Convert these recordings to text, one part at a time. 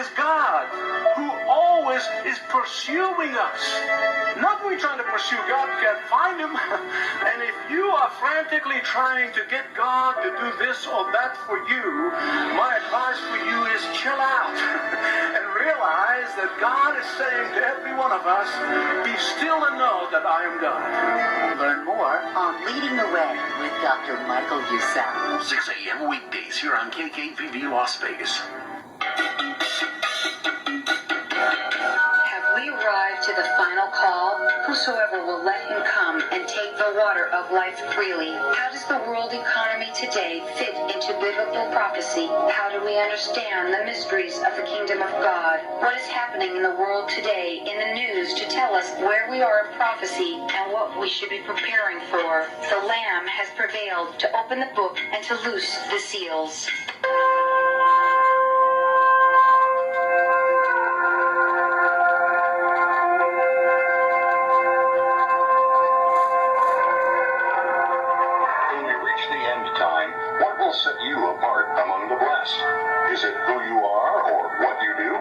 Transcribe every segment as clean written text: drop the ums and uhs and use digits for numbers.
is God, who always is pursuing us. Not we trying to pursue God, we can't find him. And if you are frantically trying to get God to do this or that for you, my advice for you is chill out and realize that God is saying to every one of us, be still and know that I am God. Learn more on Leading the Way with Dr. Michael Youssef. 6 a.m. weekdays here on KKVV Las Vegas. Have we arrived to the final call? Whosoever will let him come and take the water of life freely. How does the world economy today fit into biblical prophecy? How do we understand the mysteries of the kingdom of God? What is happening in the world today in the news to tell us where we are of prophecy and what we should be preparing for? The Lamb has prevailed to open the book and to loose the seals. Set you apart among the blessed. Is it who you are or what you do?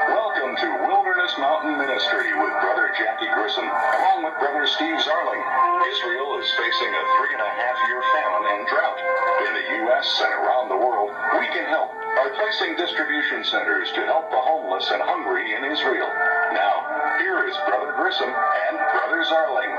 Welcome to Wilderness Mountain Ministry with Brother Jackie Grissom, along with Brother Steve Zarling. Israel is facing a 3.5-year famine and drought. In the U.S. and around the world, we can help by placing distribution centers to help the homeless and hungry in Israel. Now, here is Brother Grissom and Brother Zarling.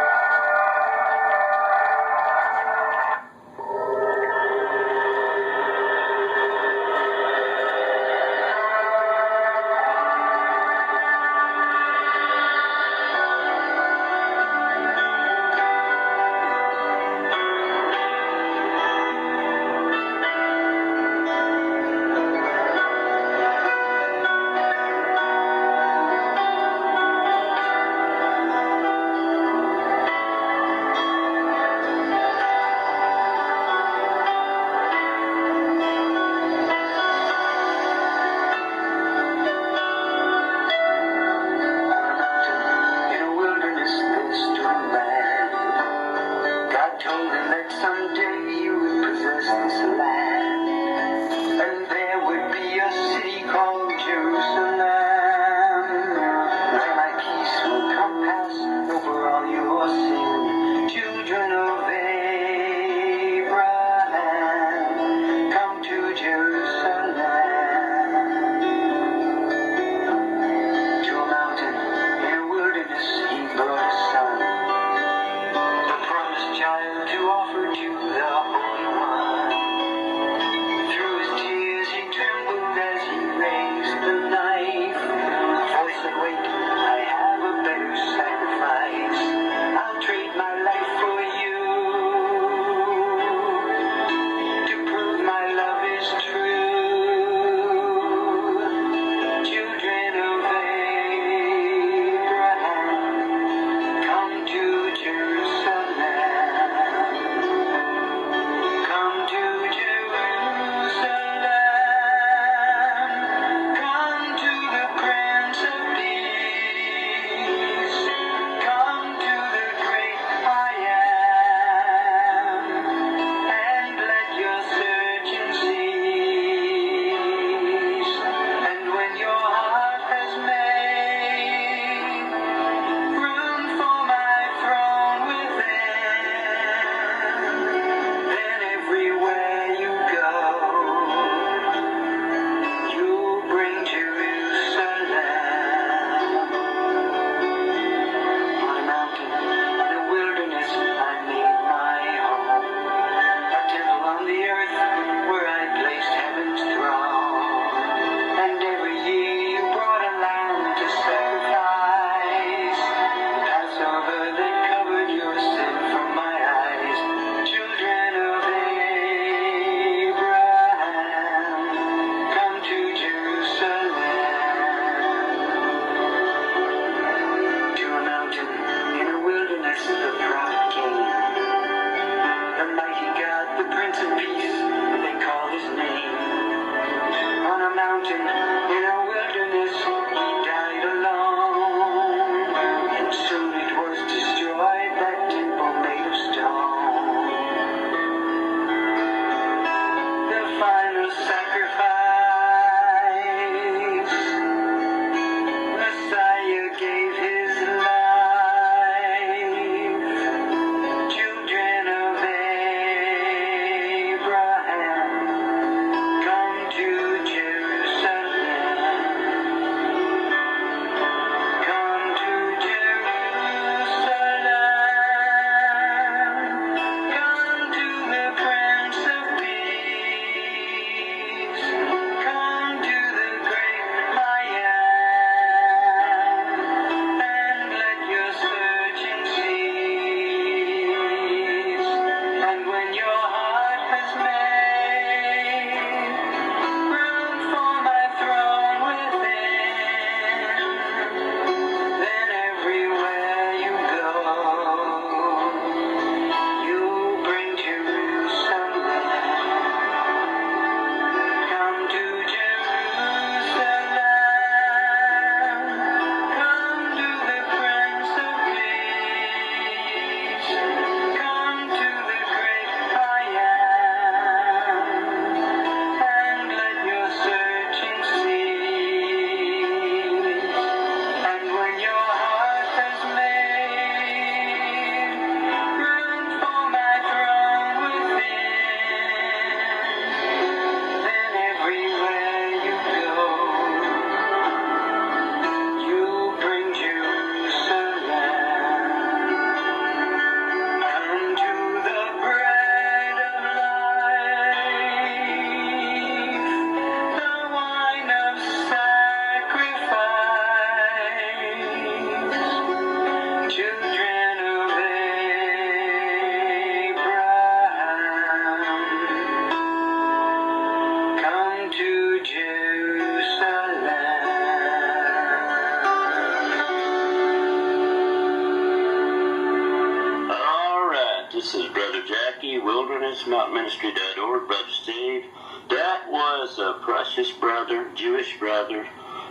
wildernessmountainministry.org, Brother Steve. That was a precious brother, Jewish brother,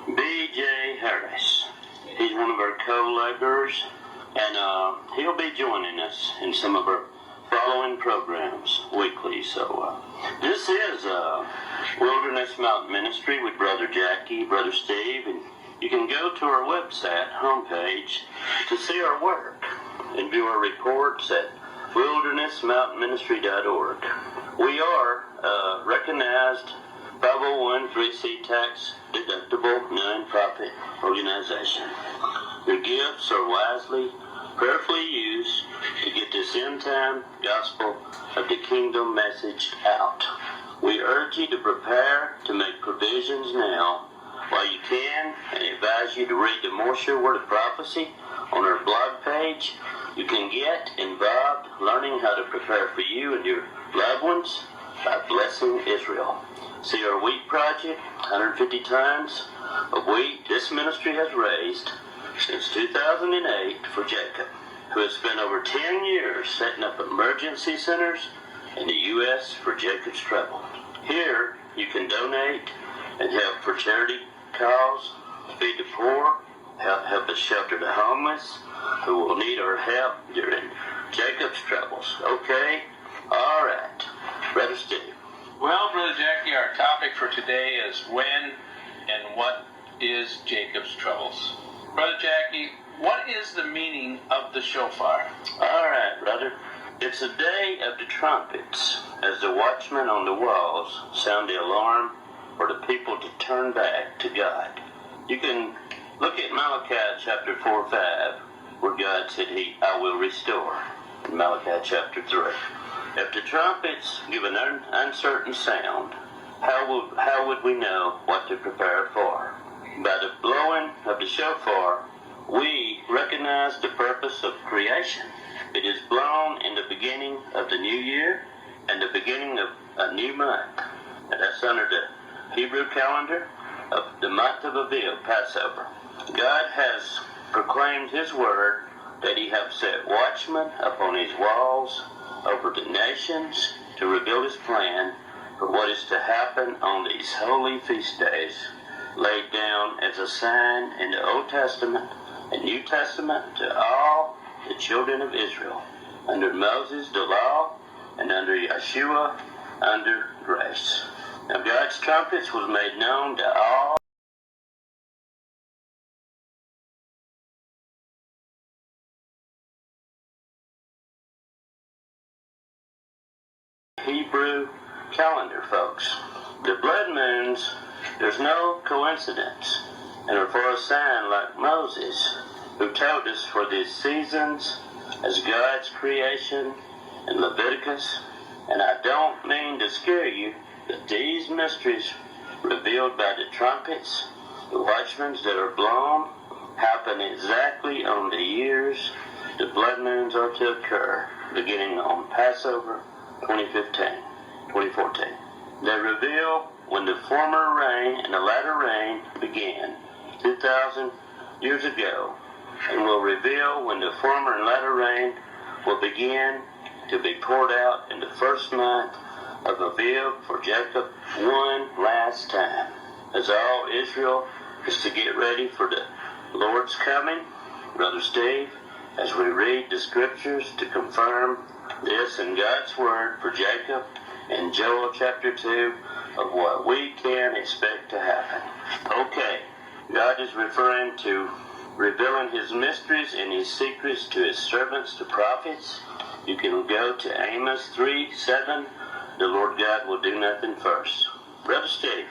B.J. Harris. He's one of our co-laborers, and he'll be joining us in some of our following programs weekly. So this is Wilderness Mountain Ministry with Brother Jackie, Brother Steve, and you can go to our website homepage to see our work and view our reports at wildernessmountainministry.org. We are a recognized 501(c) tax deductible non-profit organization. Your gifts are wisely, prayerfully used to get this end-time gospel of the kingdom message out. We urge you to prepare to make provisions now while you can, and advise you to read the More Sure Word of Prophecy on our blog page. You can get involved learning how to prepare for you and your loved ones by blessing Israel. See our wheat project, 150 tons of wheat this ministry has raised since 2008 for Jacob, who has spent over 10 years setting up emergency centers in the U.S. for Jacob's trouble. Here, you can donate and help for charity cause, feed the poor, help us shelter the homeless who will need our help during Jacob's troubles. Okay? All right. Brother Steve. Well, Brother Jackie, our topic for today is when and what is Jacob's troubles. Brother Jackie, what is the meaning of the shofar? All right, brother. It's a day of the trumpets, as the watchmen on the walls sound the alarm for the people to turn back to God. You can look at Malachi chapter 4:5, where God said, I will restore. In Malachi chapter 3. If the trumpets give an uncertain sound, how would we know what to prepare for? By the blowing of the shofar, we recognize the purpose of creation. It is blown in the beginning of the new year and the beginning of a new month. And that's under the Hebrew calendar of the month of Aviv, Passover. God has proclaimed his word that he hath set watchmen upon his walls over the nations to reveal his plan for what is to happen on these holy feast days, laid down as a sign in the Old Testament and New Testament to all the children of Israel, under Moses the law, and under Yeshua under grace. Now God's trumpets was made known to all Hebrew calendar, folks. The blood moons, there's no coincidence, and are for a sign like Moses, who told us for these seasons as God's creation in Leviticus. And I don't mean to scare you, but these mysteries revealed by the trumpets, the watchmen that are blown, happen exactly on the years the blood moons are to occur, beginning on Passover 2014. They reveal when the former rain and the latter rain began 2,000 years ago, and will reveal when the former and latter rain will begin to be poured out in the first month of Aviv for Jacob one last time, as all Israel is to get ready for the Lord's coming. Brother Steve, as we read the scriptures to confirm this in God's word for Jacob in Joel chapter 2 of what we can expect to happen. Okay, God is referring to revealing his mysteries and his secrets to his servants, the prophets. You can go to Amos 3:7. The Lord God will do nothing first. Brother Steve,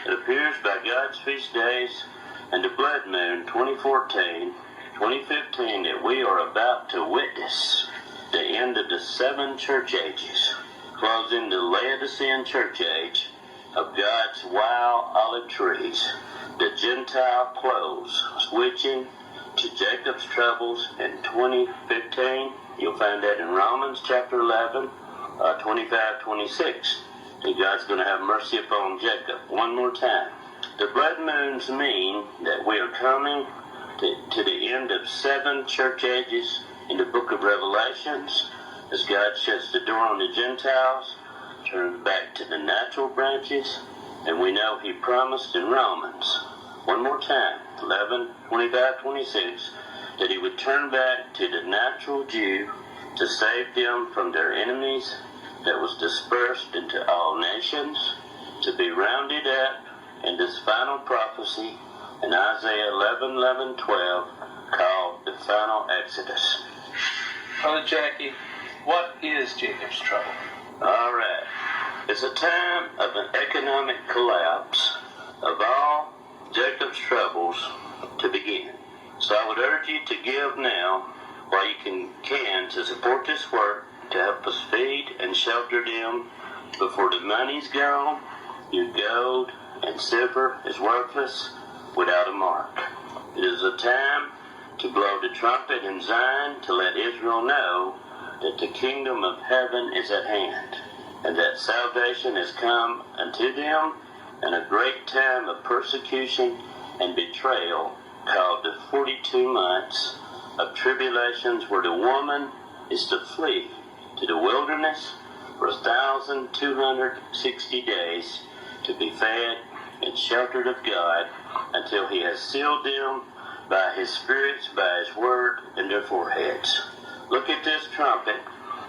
it appears by God's feast days and the blood moon 2015 that we are about to witness the end of the 7 church ages, closing the Laodicean church age of God's wild olive trees, the Gentile close, switching to Jacob's troubles in 2015. You'll find that in Romans chapter 11, 25-26. And God's going to have mercy upon Jacob one more time. The blood moons mean that we are coming to the end of 7 church ages in the book of Revelations, as God shuts the door on the Gentiles, turns back to the natural branches, and we know he promised in Romans, one more time, 11:25-26, that he would turn back to the natural Jew to save them from their enemies that was dispersed into all nations, to be rounded up in this final prophecy in Isaiah 11:12, called the final Exodus. Brother Jackie, what is Jacob's trouble? All right. It's a time of an economic collapse of all Jacob's troubles to begin. So I would urge you to give now while you can to support this work to help us feed and shelter them before the money's gone, your gold and silver is worthless without a mark. It is a time to blow the trumpet in Zion to let Israel know that the kingdom of heaven is at hand, and that salvation has come unto them, and a great time of persecution and betrayal called the 42 months of tribulations, where the woman is to flee to the wilderness for 1,260 days to be fed and sheltered of God until he has sealed them by his spirits, by his word in their foreheads. Look at this trumpet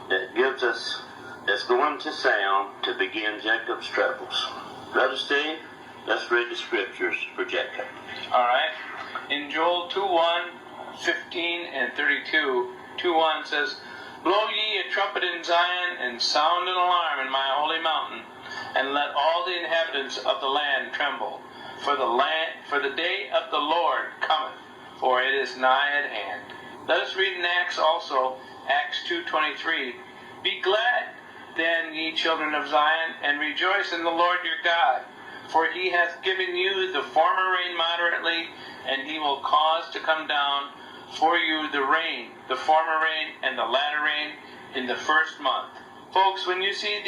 that's going to sound to begin Jacob's troubles. Brother Steve, let's read the scriptures for Jacob. All right. In Joel 2:1-15 and 32, 2:1 says, "Blow ye a trumpet in Zion, and sound an alarm in my holy mountain, and let all the inhabitants of the land tremble. For the day of the Lord cometh, for it is nigh at hand." Let us read in Acts also, Acts 2:23. "Be glad then, ye children of Zion, and rejoice in the Lord your God. For he hath given you the former rain moderately, and he will cause to come down for you the rain, the former rain and the latter rain in the first month." Folks, when you see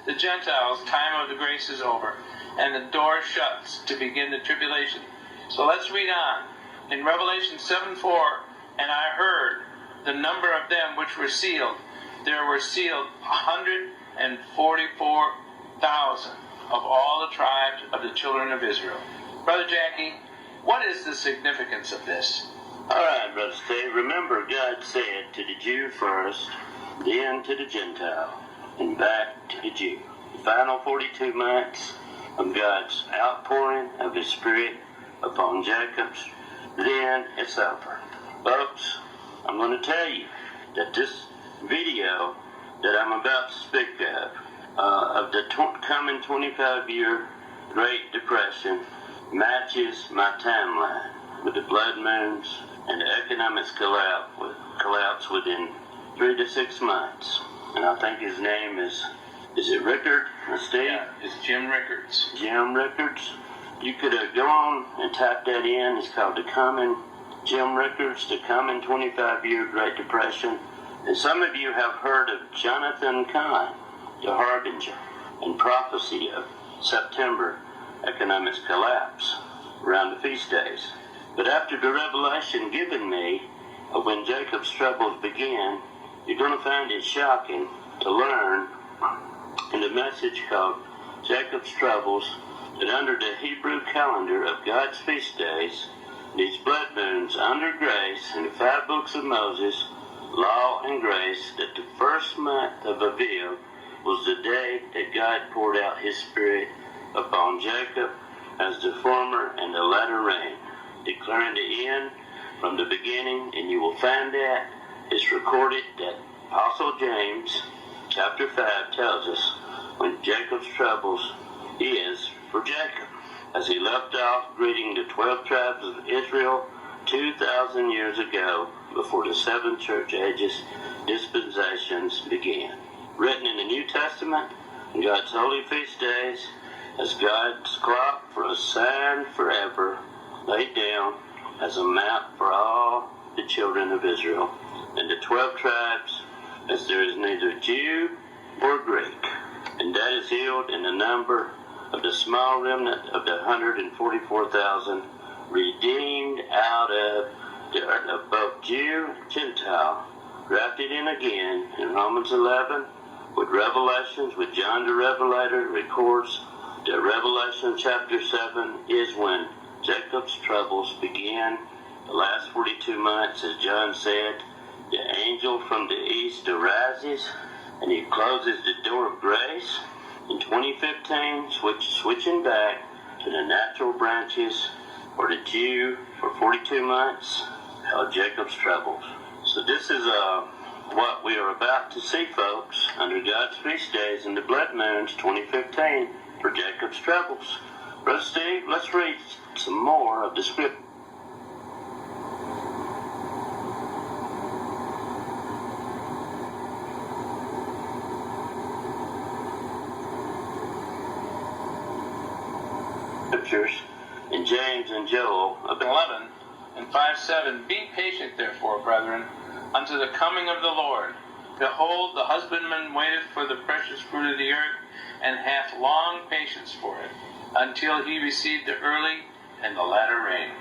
the Gentiles' time of the grace is over, and the door shuts to begin the tribulation. So let's read on. In Revelation 7:4, "And I heard the number of them which were sealed. There were sealed 144,000 of all the tribes of the children of Israel." Brother Jackie, what is the significance of this? All right, Brother Steve, remember God said to the Jew first, then to the Gentile, and back to the Jew. The final 42 months of God's outpouring of his Spirit upon Jacob's, then it's over. Folks, I'm going to tell you that this video that I'm about to speak of the coming 25-year Great Depression, matches my timeline with the blood moons and the economics collapse within 3 to 6 months. And I think his name is it Rickard? Steve? Yeah, it's Jim Rickards. Jim Rickards. You could go on and type that in. It's called Jim Rickards, the coming 25-year Great Depression. And some of you have heard of Jonathan Kahn, the harbinger and prophecy of September economics collapse around the feast days. But after the revelation given me of when Jacob's troubles began, you're going to find it shocking to learn in the message called Jacob's Troubles that under the Hebrew calendar of God's feast days, these blood moons under grace in the 5 books of Moses, law and grace, that the first month of Aviv was the day that God poured out his Spirit upon Jacob as the former and the latter rain, declaring the end from the beginning. And you will find that it's recorded that Apostle James chapter 5 tells us when Jacob's troubles is for Jacob, as he left off greeting the 12 tribes of Israel 2,000 years ago, before the 7 church ages dispensations began. Written in the New Testament, in God's holy feast days, as God's clock for a sign forever, laid down as a map for all the children of Israel, and the 12 tribes, as there is neither Jew or Greek, and that is healed in the number of the small remnant of the 144,000 redeemed out of the earth of both Jew and Gentile, grafted in again in Romans 11 with Revelations, with John the Revelator records that Revelation chapter 7 is when Jacob's troubles began. The last 42 months, as John said, the angel from the east arises and he closes the door of grace. In 2015, switching back to the natural branches for the Jew for 42 months, held Jacob's troubles. So this is what we are about to see, folks, under God's feast days and the blood moons 2015 for Jacob's troubles. Brother Steve, let's read some more of the scripture. In James and Joel 11 and 5:7, Be patient, therefore, brethren, unto the coming of the Lord. Behold, the husbandman waiteth for the precious fruit of the earth, and hath long patience for it, until he receive the early and the latter rain.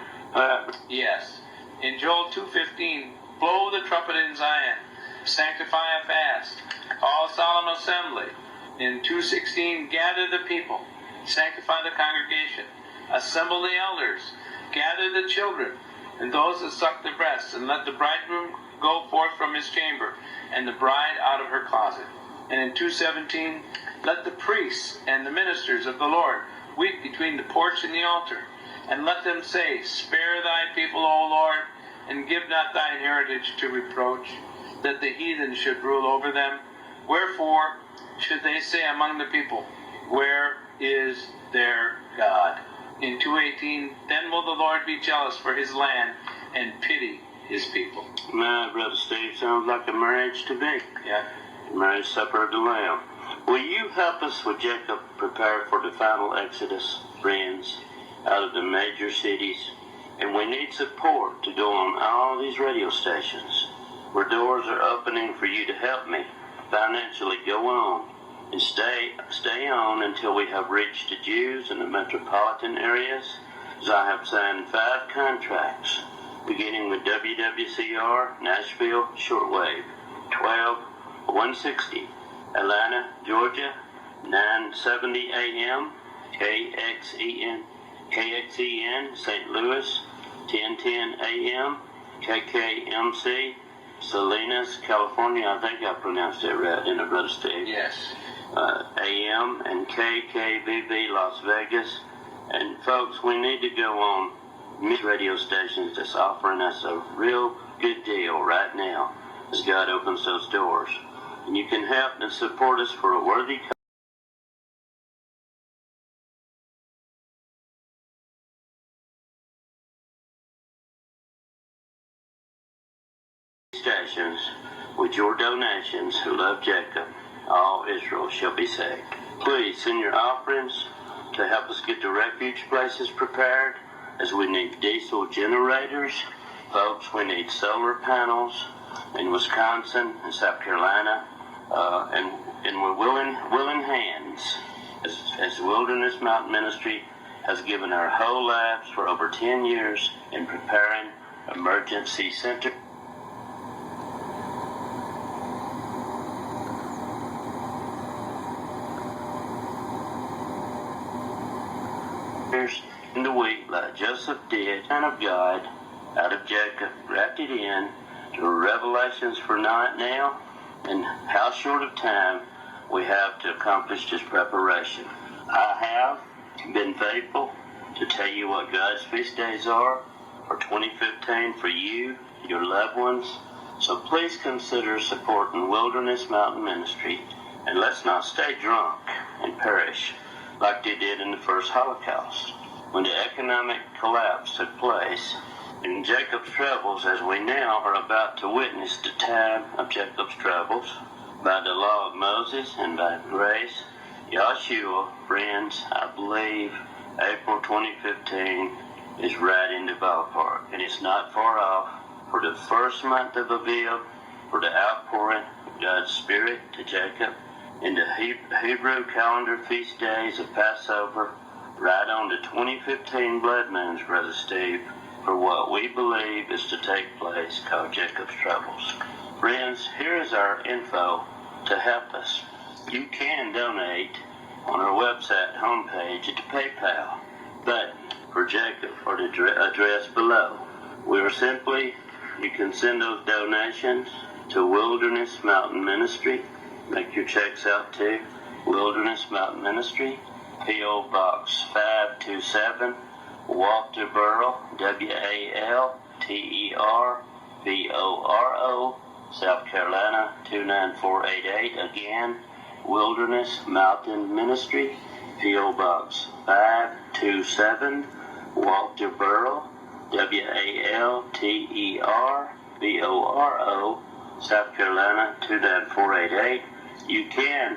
Yes. In Joel 2:15, Blow the trumpet in Zion, sanctify a fast, call solemn assembly. In 2:16, Gather the people, sanctify the congregation, assemble the elders, gather the children, and those that suck the breasts, and let the bridegroom go forth from his chamber, and the bride out of her closet. And in 2:17, Let the priests and the ministers of the Lord weep between the porch and the altar, and let them say, Spare thy people, O Lord, and give not thine heritage to reproach, that the heathen should rule over them. Wherefore should they say among the people, Where is their God? In 2:18, Then will the Lord be jealous for his land and pity his people. My Brother Steve, sounds like a marriage to me. Yeah. The marriage supper of the Lamb. Will you help us with Jacob prepare for the final exodus, friends, out of the major cities? And we need support to go on all these radio stations where doors are opening for you to help me financially go on and stay on until we have reached the Jews in the metropolitan areas, as I have signed 5 contracts, beginning with WWCR, Nashville, shortwave, 12160, Atlanta, Georgia, 970 AM, KXEN, St. Louis, 1010 AM, KKMC, Salinas, California. I think I pronounced that right, didn't I, Brother Steve? Yes. AM, and KKVV Las Vegas. And folks, we need to go on radio stations that's offering us a real good deal right now as God opens those doors. And you can help and support us for a worthy stations with your donations who love Jacob. All Israel shall be saved. Please send your offerings to help us get the refuge places prepared, as we need diesel generators. Folks, we need solar panels in Wisconsin and South Carolina, and we're willing hands, as Wilderness Mountain Ministry has given our whole lives for over 10 years in preparing emergency center. In the week, like Joseph did, Son of God, out of Jacob, grafted in to revelations for now, and how short of time we have to accomplish this preparation. I have been faithful to tell you what God's feast days are for 2015 for you, your loved ones. So please consider supporting Wilderness Mountain Ministry, and let's not stay drunk and perish like they did in the first Holocaust, when the economic collapse took place. In Jacob's troubles, as we now are about to witness the time of Jacob's troubles, by the law of Moses and by grace, Yahshua, friends, I believe April 2015 is right in the ballpark, and it's not far off for the first month of Aviv, for the outpouring of God's Spirit to Jacob, in the Hebrew calendar feast days of Passover, right on the 2015 blood moons, Brother Steve, for what we believe is to take place, called Jacob's troubles. Friends, here is our info to help us. You can donate on our website homepage at the PayPal button for Jacob or the address below. You can send those donations to Wilderness Mountain Ministry. Make your checks out to Wilderness Mountain Ministry, P.O. Box 527, Walterboro, Walterboro, South Carolina 29488. Again, Wilderness Mountain Ministry, P.O. Box 527, Walterboro, Walterboro, South Carolina 29488. You can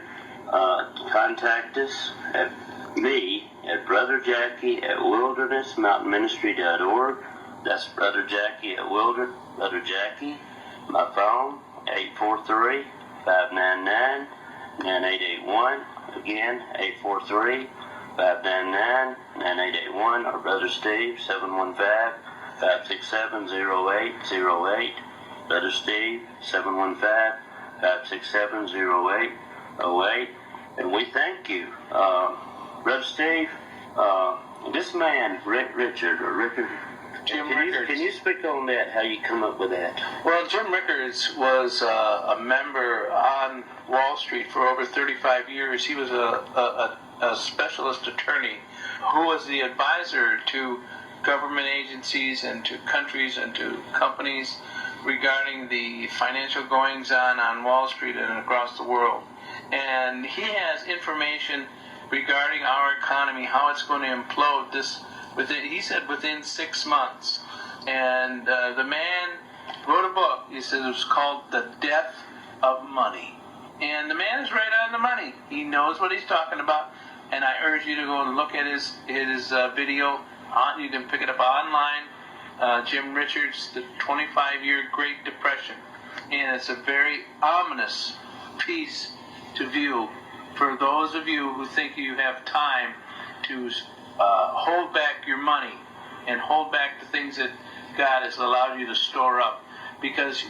contact us at me at Brother Jackie at wildernessmountainministry.org. That's Brother Jackie at Brother Jackie. My phone, 843-599-9881. Again, 843-599-9881. Or Brother Steve, 715-567-0808. Brother Steve, 715-567-0808. And we thank you. Brother Steve, this man, Richard, can you speak on that, how you come up with that? Well, Jim Rickards was a member on Wall Street for over 35 years. He was a specialist attorney who was the advisor to government agencies and to countries and to companies regarding the financial goings-on on Wall Street and across the world. And he has information regarding our economy, how it's going to implode he said within 6 months. And the man wrote a book. He said it was called The Death of Money. And the man is right on the money. He knows what he's talking about. And I urge you to go and look at his video. You can pick it up online. Jim Richards, the 25-year Great Depression. And it's a very ominous piece to view for those of you who think you have time to hold back your money and hold back the things that God has allowed you to store up. Because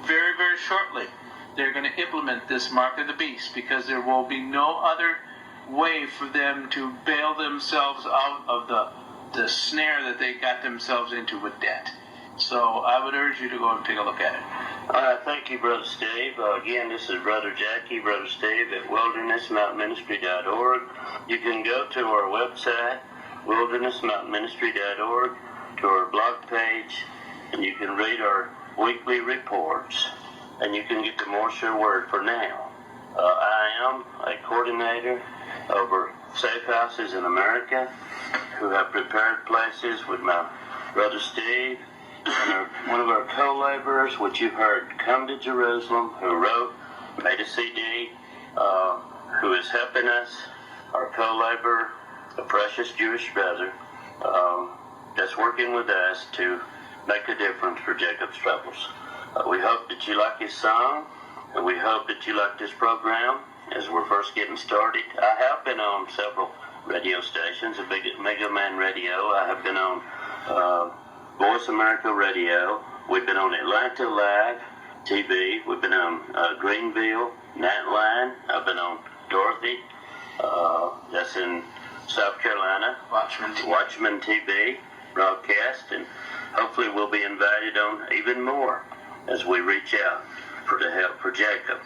very, very shortly, they're going to implement this mark of the beast, because there will be no other way for them to bail themselves out of the snare that they got themselves into with debt. So I would urge you to go and take a look at it. Thank you, Brother Steve. Again, this is Brother Jackie, Brother Steve at wildernessmountainministry.org. You can go to our website, wildernessmountainministry.org, to our blog page, and you can read our weekly reports, and you can get the more sure word for now. I am a coordinator over safe houses in America who have prepared places with my Brother Steve and one of our co-laborers, which you've heard, Come to Jerusalem, who made a CD, who is helping us, our co-laborer, a precious Jewish brother, that's working with us to make a difference for Jacob's Troubles. We hope that you like his song, and we hope that you like this program as we're first getting started. I have been on several radio stations, Mega Man Radio. I have been on Voice America Radio. We've been on Atlanta Live TV. We've been on Greenville, Nightline. I've been on Dorothy. That's in South Carolina. Watchman TV broadcast, and hopefully we'll be invited on even more as we reach out for the help for Jacob.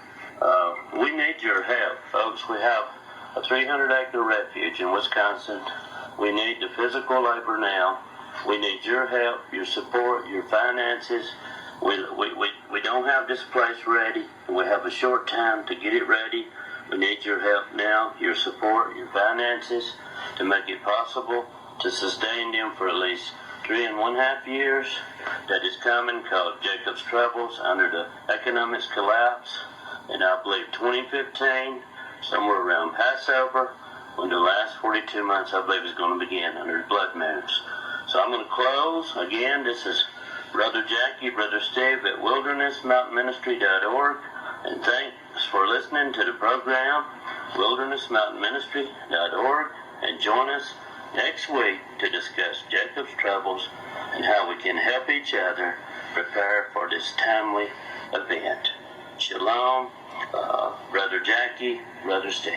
We need your help, folks. We have a 300-acre refuge in Wisconsin. We need the physical labor now. We need your help, your support, your finances. We don't have this place ready. We have a short time to get it ready. We need your help now, your support, your finances, to make it possible to sustain them for at least 3.5 years that is coming, called Jacob's Troubles, under the economic collapse. And I believe 2015, somewhere around Passover, when the last 42 months, I believe, is going to begin under the blood moons. So I'm going to close. Again, this is Brother Jackie, Brother Steve at wildernessmountainministry.org. And thanks for listening to the program, wildernessmountainministry.org. And join us next week to discuss Jacob's Troubles and how we can help each other prepare for this timely event. Shalom, Brother Jackie, Brother Steve.